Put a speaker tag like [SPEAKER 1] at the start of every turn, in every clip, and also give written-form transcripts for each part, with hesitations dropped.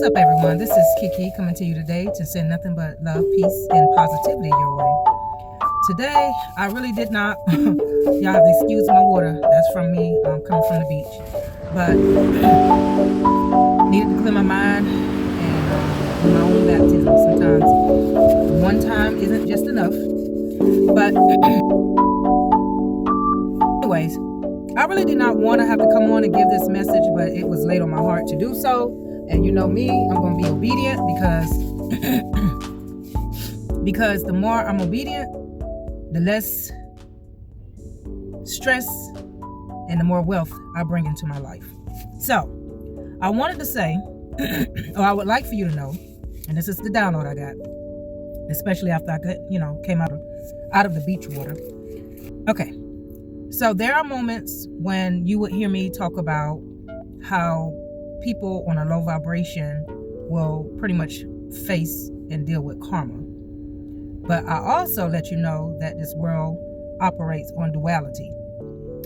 [SPEAKER 1] What's up, everyone? This is Kiki coming to you today to send nothing but love, peace, and positivity your way. Today, I really did not, y'all have to excuse my water. That's from me coming from the beach. But needed to clear my mind and do my own baptism. Sometimes one time isn't just enough. But anyways, I really did not want to have to come on and give this message, but it was laid on my heart to do so. And you know me, I'm going to be obedient because the more I'm obedient, the less stress and the more wealth I bring into my life. So I wanted to say, or I would like for you to know, and this is the download I got, especially after I came out of the beach water. Okay. So there are moments when you would hear me talk about how people on a low vibration will pretty much face and deal with karma. But I also let you know that this world operates on duality.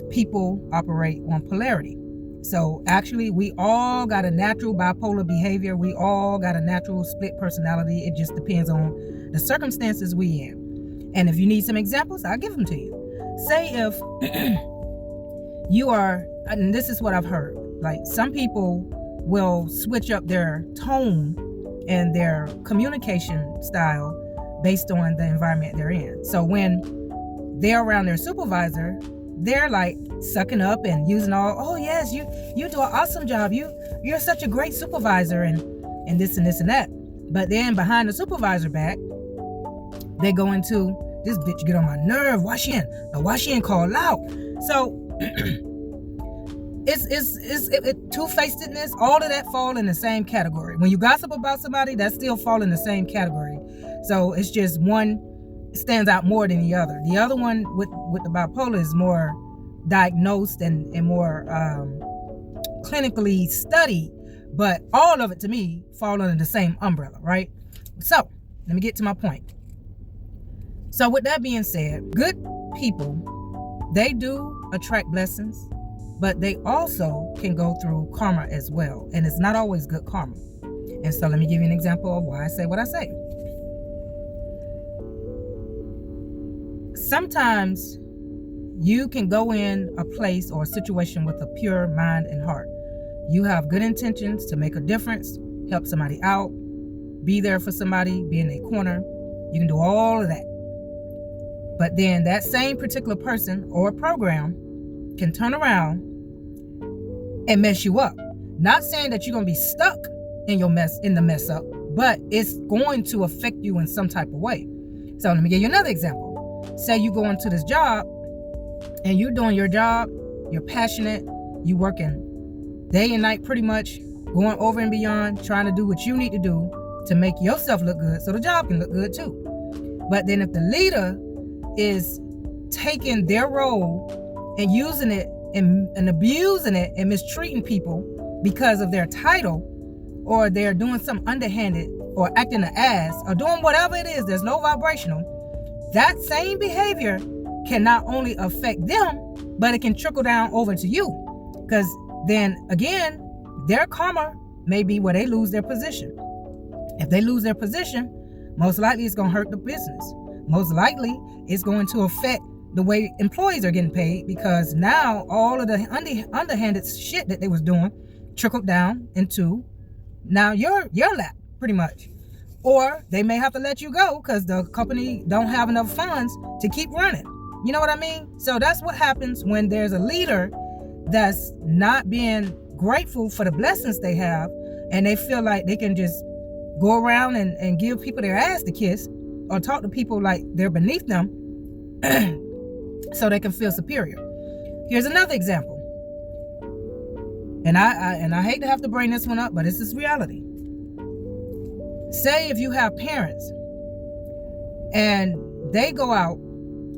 [SPEAKER 1] People operate on polarity. So actually, we all got a natural bipolar behavior. We all got a natural split personality. It just depends on the circumstances we in. And if you need some examples, I'll give them to you. Say if you are, and this is what I've heard, like some people will switch up their tone and their communication style based on the environment they're in. So when they're around their supervisor, they're like sucking up and using oh yes, you do an awesome job. You're such a great supervisor and this and this and that. But then behind the supervisor back, they go into, this bitch get on my nerve. Why she ain't call out? So it's two-facedness, all of that fall in the same category. When you gossip about somebody, that still fall in the same category. So it's just one stands out more than the other. The other one with the bipolar is more diagnosed and more clinically studied, but all of it to me fall under the same umbrella, right? So let me get to my point. So with that being said, good people, they do attract blessings, but they also can go through karma as well. And it's not always good karma. And so let me give you an example of why I say what I say. Sometimes you can go in a place or a situation with a pure mind and heart. You have good intentions to make a difference, help somebody out, be there for somebody, be in their corner. You can do all of that. But then that same particular person or program can turn around and mess you up. Not saying that you're going to be stuck in the mess up, but it's going to affect you in some type of way. So let me give you another example. Say you go into this job and you're doing your job, you're passionate, you working day and night pretty much, going over and beyond, trying to do what you need to do to make yourself look good so the job can look good too. But then if the leader is taking their role and using it and abusing it and mistreating people because of their title, or they're doing something underhanded or acting an ass or doing whatever it is that's low vibrational, that same behavior can not only affect them, but it can trickle down over to you. Because then again, their karma may be where they lose their position. If they lose their position, most likely it's going to hurt the business. Most likely it's going to affect the way employees are getting paid, because now all of the underhanded shit that they was doing trickled down into now your lap pretty much. Or they may have to let you go because the company don't have enough funds to keep running. You know what I mean? So that's what happens when there's a leader that's not being grateful for the blessings they have, and they feel like they can just go around and give people their ass to kiss or talk to people like they're beneath them so they can feel superior. Here's another example. And I hate to have to bring this one up, but this is reality. Say if you have parents and they go out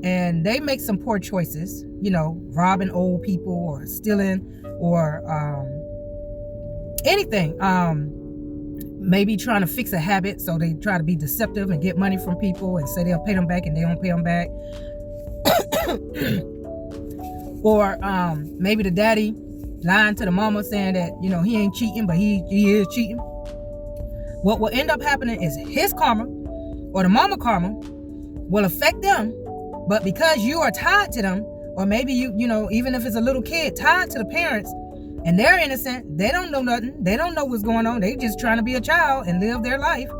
[SPEAKER 1] and they make some poor choices, robbing old people or stealing or anything, maybe trying to fix a habit, so they try to be deceptive and get money from people and say they'll pay them back and they don't pay them back. Or maybe the daddy lying to the mama saying that he ain't cheating, but he is cheating. what will end up happening is his karma or the mama karma will affect them. But because you are tied to them, or maybe you know, even if it's a little kid tied to the parents and they're innocent, they don't know nothing, they don't know what's going on, they just trying to be a child and live their life.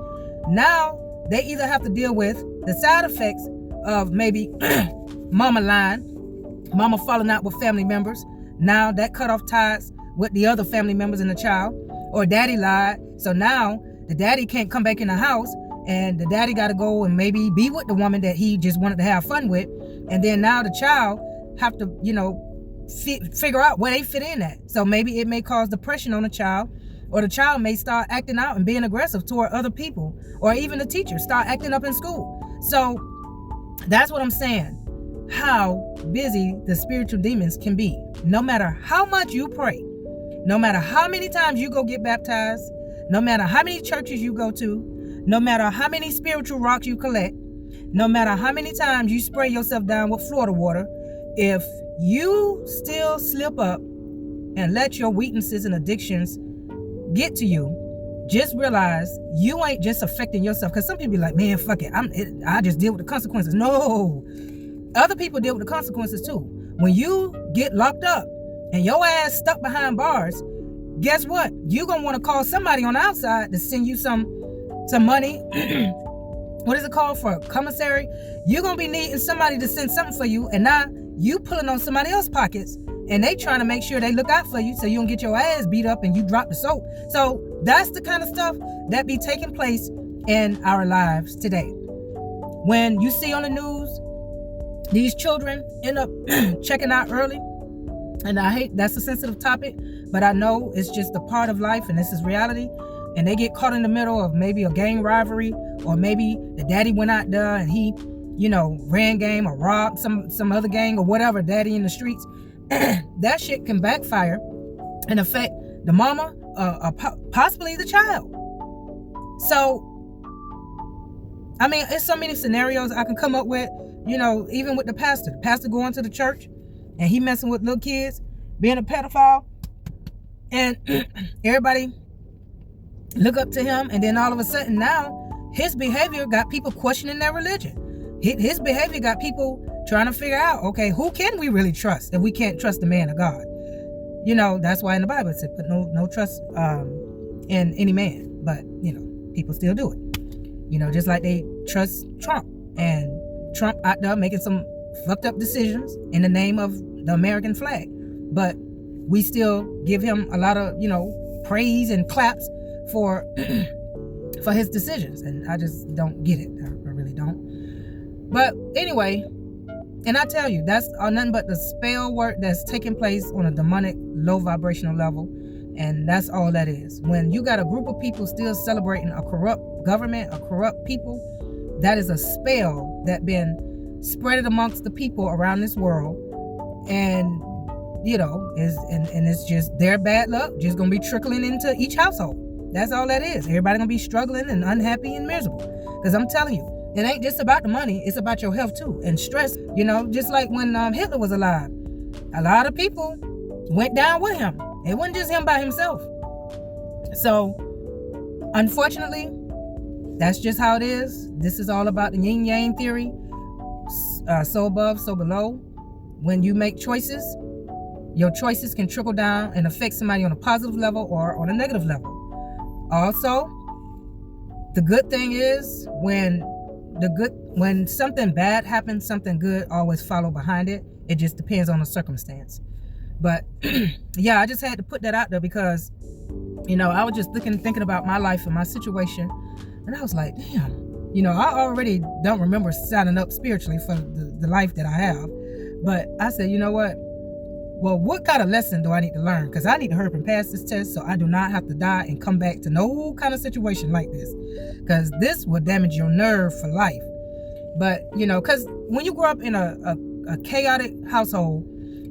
[SPEAKER 1] Now they either have to deal with the side effects of maybe mama lying, mama falling out with family members. Now that cut off ties with the other family members and the child, or daddy lied. So now the daddy can't come back in the house, and the daddy got to go and maybe be with the woman that he just wanted to have fun with. And then now the child have to, you know, figure out where they fit in at. So maybe it may cause depression on the child, or the child may start acting out and being aggressive toward other people, or even the teacher start acting up in school. So that's what I'm saying. How busy the spiritual demons can be. No matter how much you pray, no matter how many times you go get baptized, no matter how many churches you go to, no matter how many spiritual rocks you collect, no matter how many times you spray yourself down with Florida water, if you still slip up and let your weaknesses and addictions get to you, just realize you ain't just affecting yourself. Because some people be like, man, fuck it, I just deal with the consequences. No, other people deal with the consequences too. When you get locked up and your ass stuck behind bars, guess what? You're going to want to call somebody on the outside to send you some money. What is it called? For a commissary? You're going to be needing somebody to send something for you. And now you pulling on somebody else's pockets, and they trying to make sure they look out for you so you don't get your ass beat up and you drop the soap. So that's the kind of stuff that be taking place in our lives today. When you see on the news, these children end up checking out early. And I hate, that's a sensitive topic, but I know it's just a part of life and this is reality. And they get caught in the middle of maybe a gang rivalry, or maybe the daddy went out there and he, you know, ran game or robbed some other gang or whatever, daddy in the streets. That shit can backfire and affect the mama, possibly the child. So, I mean, it's so many scenarios I can come up with, you know, even with the pastor going to the church and he messing with little kids, being a pedophile, and everybody look up to him, and then all of a sudden now his behavior got people questioning their religion. His behavior got people trying to figure out, okay, who can we really trust if we can't trust the man of God? You know, that's why in the Bible it said put no trust in any man. But, you know, people still do it. You know, just like they trust Trump, and Trump out there making some fucked up decisions in the name of the American flag. But we still give him a lot of, you know, praise and claps for for his decisions. And I just don't get it. I really don't. But anyway, and I tell you, that's nothing but the spell work that's taking place on a demonic, low vibrational level. And that's all that is. When you got a group of people still celebrating a corrupt government, a corrupt people, that is a spell that been spread amongst the people around this world. And, you know, and it's just their bad luck just going to be trickling into each household. That's all that is. Everybody going to be struggling and unhappy and miserable. Because I'm telling you, it ain't just about the money. It's about your health too. And stress, you know, just like when Hitler was alive. A lot of people went down with him. It wasn't just him by himself. So, unfortunately, that's just how it is. This is all about the yin-yang theory. So above, so below. When you make choices, your choices can trickle down and affect somebody on a positive level or on a negative level. Also, the good thing is when something bad happens, something good always follow behind it. It just depends on the circumstance. But yeah, I just had to put that out there because, you know, I was just thinking about my life and my situation, and I was like, damn, you know, I already don't remember signing up spiritually for the life that I have. But I said, you know what? Well, what kind of lesson do I need to learn? Because I need to hurry up and pass this test so I do not have to die and come back to no kind of situation like this. Because this will damage your nerve for life. But, you know, because when you grow up in a chaotic household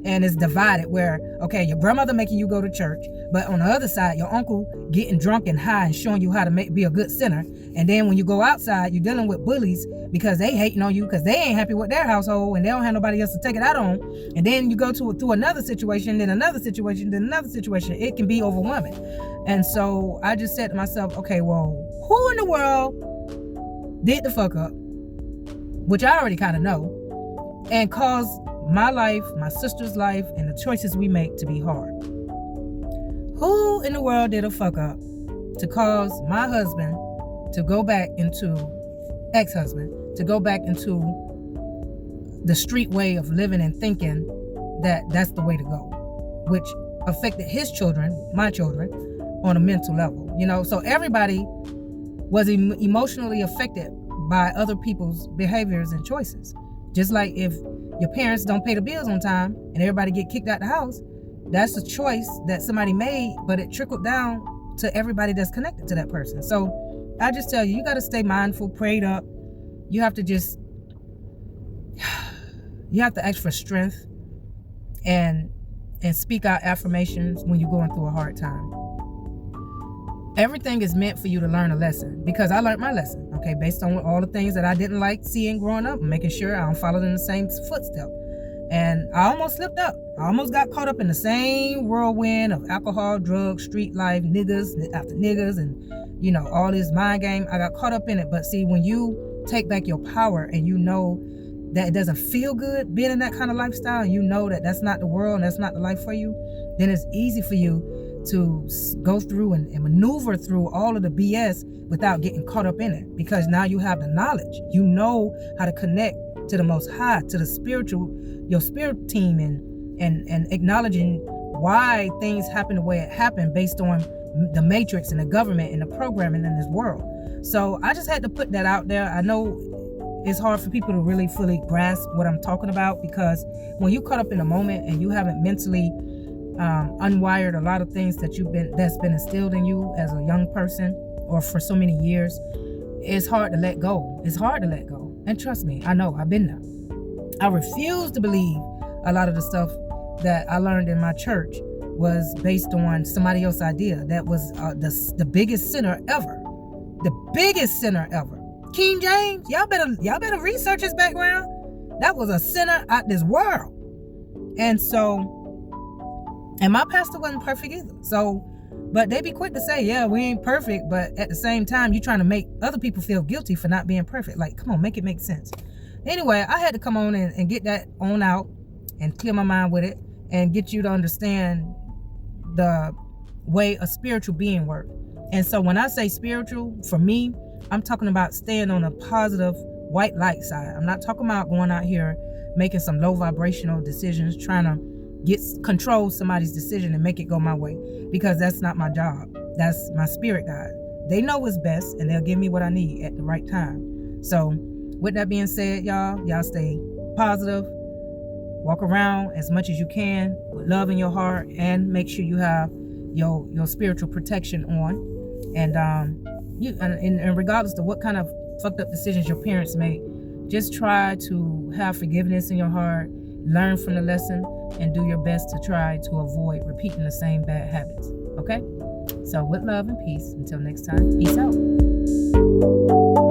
[SPEAKER 1] and it's divided where, okay, your grandmother making you go to church, but on the other side, your uncle getting drunk and high and showing you how to be a good sinner. And then when you go outside, you're dealing with bullies because they hating on you because they ain't happy with their household and they don't have nobody else to take it out on. And then you go through another situation, then another situation, then another situation. It can be overwhelming. And so I just said to myself, okay, well, who in the world did the fuck up, which I already kind of know, and caused my life, my sister's life, and the choices we make to be hard. Who in the world did a fuck up to cause my husband to go back into, ex-husband, to go back into the street way of living and thinking that that's the way to go, which affected his children, my children, on a mental level, you know? So everybody was emotionally affected by other people's behaviors and choices. Just like if your parents don't pay the bills on time and everybody get kicked out the house, that's a choice that somebody made, but it trickled down to everybody that's connected to that person. So I just tell you, you got to stay mindful, prayed up. You have to just, you have to ask for strength and speak out affirmations when you're going through a hard time. Everything is meant for you to learn a lesson, because I learned my lesson, okay, based on all the things that I didn't like seeing growing up, making sure I don't follow in the same footstep. And I almost slipped up. I almost got caught up in the same whirlwind of alcohol, drugs, street life, niggas after niggas, and, you know, all this mind game. I got caught up in it. But see, when you take back your power and you know that it doesn't feel good being in that kind of lifestyle, and you know that that's not the world and that's not the life for you, then it's easy for you to go through and maneuver through all of the BS without getting caught up in it, because now you have the knowledge. You know how to connect to the Most High, to the spiritual, your spirit team, and acknowledging why things happen the way it happened based on the matrix and the government and the programming in this world. So I just had to put that out there. I know it's hard for people to really fully grasp what I'm talking about, because when you caught up in a moment and you haven't mentally unwired a lot of things that's been instilled in you as a young person or for so many years, it's hard to let go. It's hard to let go. And trust me, I know, I've been there. I refuse to believe a lot of the stuff that I learned in my church was based on somebody else's idea. That was the biggest sinner ever. The biggest sinner ever. King James, y'all better research his background. That was a sinner out this world. And my pastor wasn't perfect either. So, but they be quick to say, yeah, we ain't perfect, but at the same time, you're trying to make other people feel guilty for not being perfect. Like, come on, make it make sense. Anyway, I had to come on and get that on out and clear my mind with it and get you to understand the way a spiritual being works. And so when I say spiritual, for me, I'm talking about staying on a positive white light side. I'm not talking about going out here making some low vibrational decisions, trying to control somebody's decision and make it go my way, because that's not my job. That's my spirit guide. They know what's best and they'll give me what I need at the right time. So with that being said, y'all stay positive, walk around as much as you can with love in your heart, and make sure you have your spiritual protection on. And and regardless of what kind of fucked up decisions your parents made, just try to have forgiveness in your heart, learn from the lesson, and do your best to try to avoid repeating the same bad habits. Okay? So with love and peace, until next time, peace out.